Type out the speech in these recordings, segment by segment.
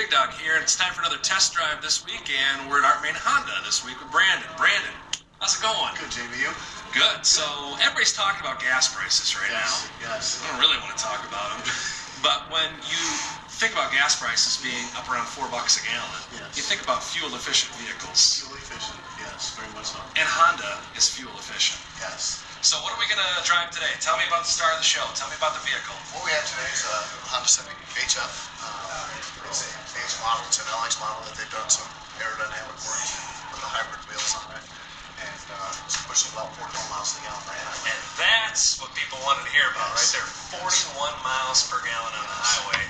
Big Dog here, and it's time for another test drive this week, and we're at Art Moehn Honda this week with Brandon. Brandon, how's it going? Good, Jamie. You? Good. So everybody's talking about gas prices right now. Yes. I don't really want to talk about them, but when you think about gas prices being up around $4 a gallon, you think about fuel-efficient vehicles. Fuel efficient, yes, very much so. And Honda is fuel efficient. Yes. So what are we going to drive today? Tell me about the star of the show. Tell me about the vehicle. What we have today is a Honda Civic HF. It's a base model. It's an LX model that they've done some aerodynamic work to put the hybrid wheels on it. And it's pushing about 41 miles per gallon right now. And that's what people wanted to hear about right there. 41 miles per gallon on the highway.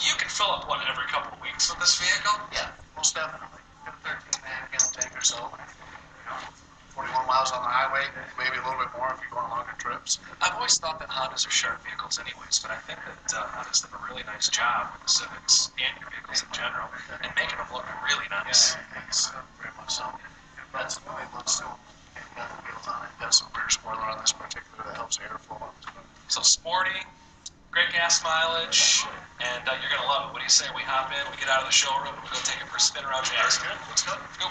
You can fill up, what, every couple of weeks with this vehicle? Yeah, most definitely. Got a 13.5 gallon tank or so. 41 miles on the highway, maybe a little bit more if you're going longer trips. I've always thought that Hondas are sharp vehicles anyways, but I think that Honda's done a really nice job with the Civics and your vehicles in general, and making them look really nice. Yeah, thanks. Very much so. That's the main one still. Got the wheels on it. Got some rear spoiler on this particular that helps airflow on this one. So sporty, great gas mileage, and you're going to love it. What do you say we hop in, we get out of the showroom, and we go take it for a spin around your That's good. Let's go. Go.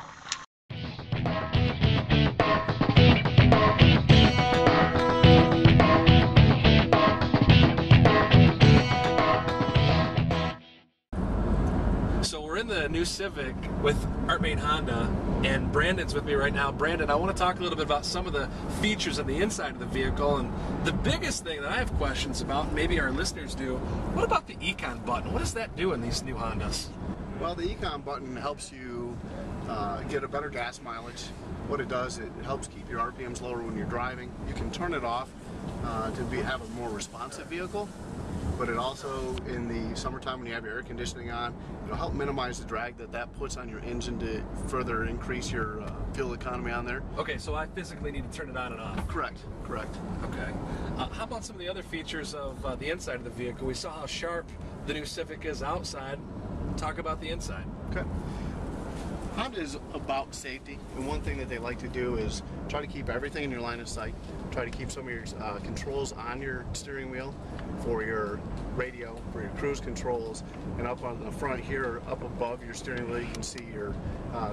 So we're in the new Civic with Art Moehn Honda, and Brandon's with me right now. Brandon, I want to talk a little bit about some of the features on the inside of the vehicle, and the biggest thing that I have questions about, maybe our listeners do, what about the Econ button? What does that do in these new Hondas? Well, the Econ button helps you get a better gas mileage. What it does, it helps keep your RPMs lower when you're driving. You can turn it off to have a more responsive vehicle, but it also, in the summertime when you have your air conditioning on, it'll help minimize the drag that puts on your engine to further increase your fuel economy on there. Okay, so I physically need to turn it on and off. Correct. Okay. How about some of the other features of the inside of the vehicle? We saw how sharp the new Civic is outside. Talk about the inside. Okay. Honda is about safety, and one thing that they like to do is try to keep everything in your line of sight. Try to keep some of your controls on your steering wheel for your radio, for your cruise controls, and up on the front here, up above your steering wheel, you can see your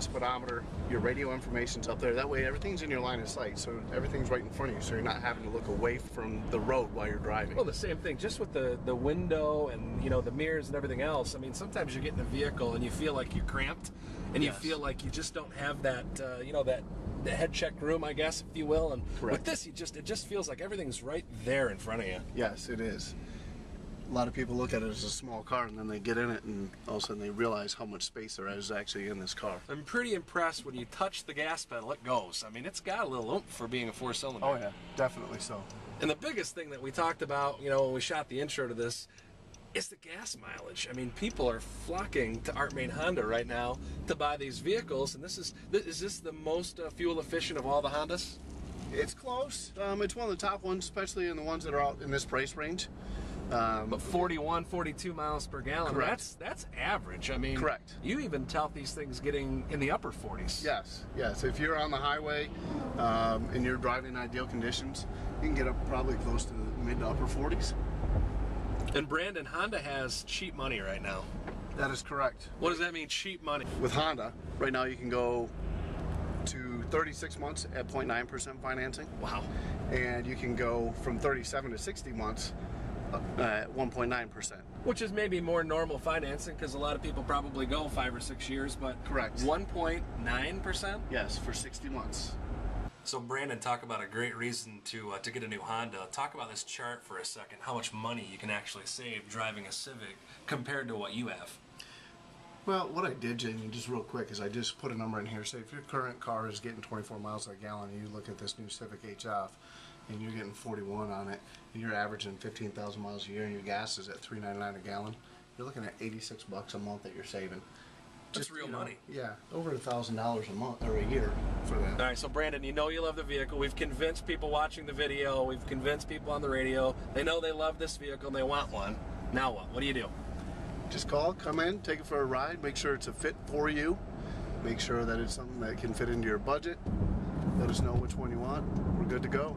speedometer, your radio information's up there. That way everything's in your line of sight, so everything's right in front of you, so you're not having to look away from the road while you're driving. Well, the same thing, just with the window and the mirrors and everything else. I mean, sometimes you get in a vehicle and you feel like you're cramped, and you feel like you just don't have that, the head check room, I guess, if you will. And with this, it just feels like everything's right there in front of you. Yes, it is. A lot of people look at it as a small car, and then they get in it, and all of a sudden they realize how much space there is actually in this car. I'm pretty impressed when you touch the gas pedal, it goes. I mean, it's got a little oomph for being a four-cylinder. Oh yeah, definitely so. And the biggest thing that we talked about, when we shot the intro to this, is the gas mileage. I mean, people are flocking to Art Moehn Honda right now to buy these vehicles, and is this the most fuel efficient of all the Hondas? It's close. It's one of the top ones, especially in the ones that are out in this price range. But 41, 42 miles per gallon, correct. That's average. I mean, correct. You even tout these things getting in the upper 40s. Yes. If you're on the highway and you're driving in ideal conditions, you can get up probably close to the mid to upper 40s. And Brandon, Honda has cheap money right now. That is correct. What does that mean, cheap money? With Honda, right now you can go to 36 months at 0.9% financing. Wow. And you can go from 37 to 60 months at 1.9%. Which is maybe more normal financing, because a lot of people probably go 5 or 6 years, but correct. 1.9%? Yes, for 60 months. So Brandon, talk about a great reason to get a new Honda. Talk about this chart for a second, how much money you can actually save driving a Civic compared to what you have. Well, what I did, Jamie, just real quick, is I just put a number in here. Say if your current car is getting 24 miles a gallon, and you look at this new Civic HF, and you're getting 41 on it, and you're averaging 15,000 miles a year, and your gas is at $3.99 a gallon, you're looking at $86 a month that you're saving. Just real money. Yeah, over $1,000 a month or a year for that. All right, so Brandon, you love the vehicle. We've convinced people watching the video. We've convinced people on the radio. They know they love this vehicle and they want one. Now what? What do you do? Just call, come in, take it for a ride, make sure it's a fit for you, make sure that it's something that can fit into your budget. Let us know which one you want. We're good to go.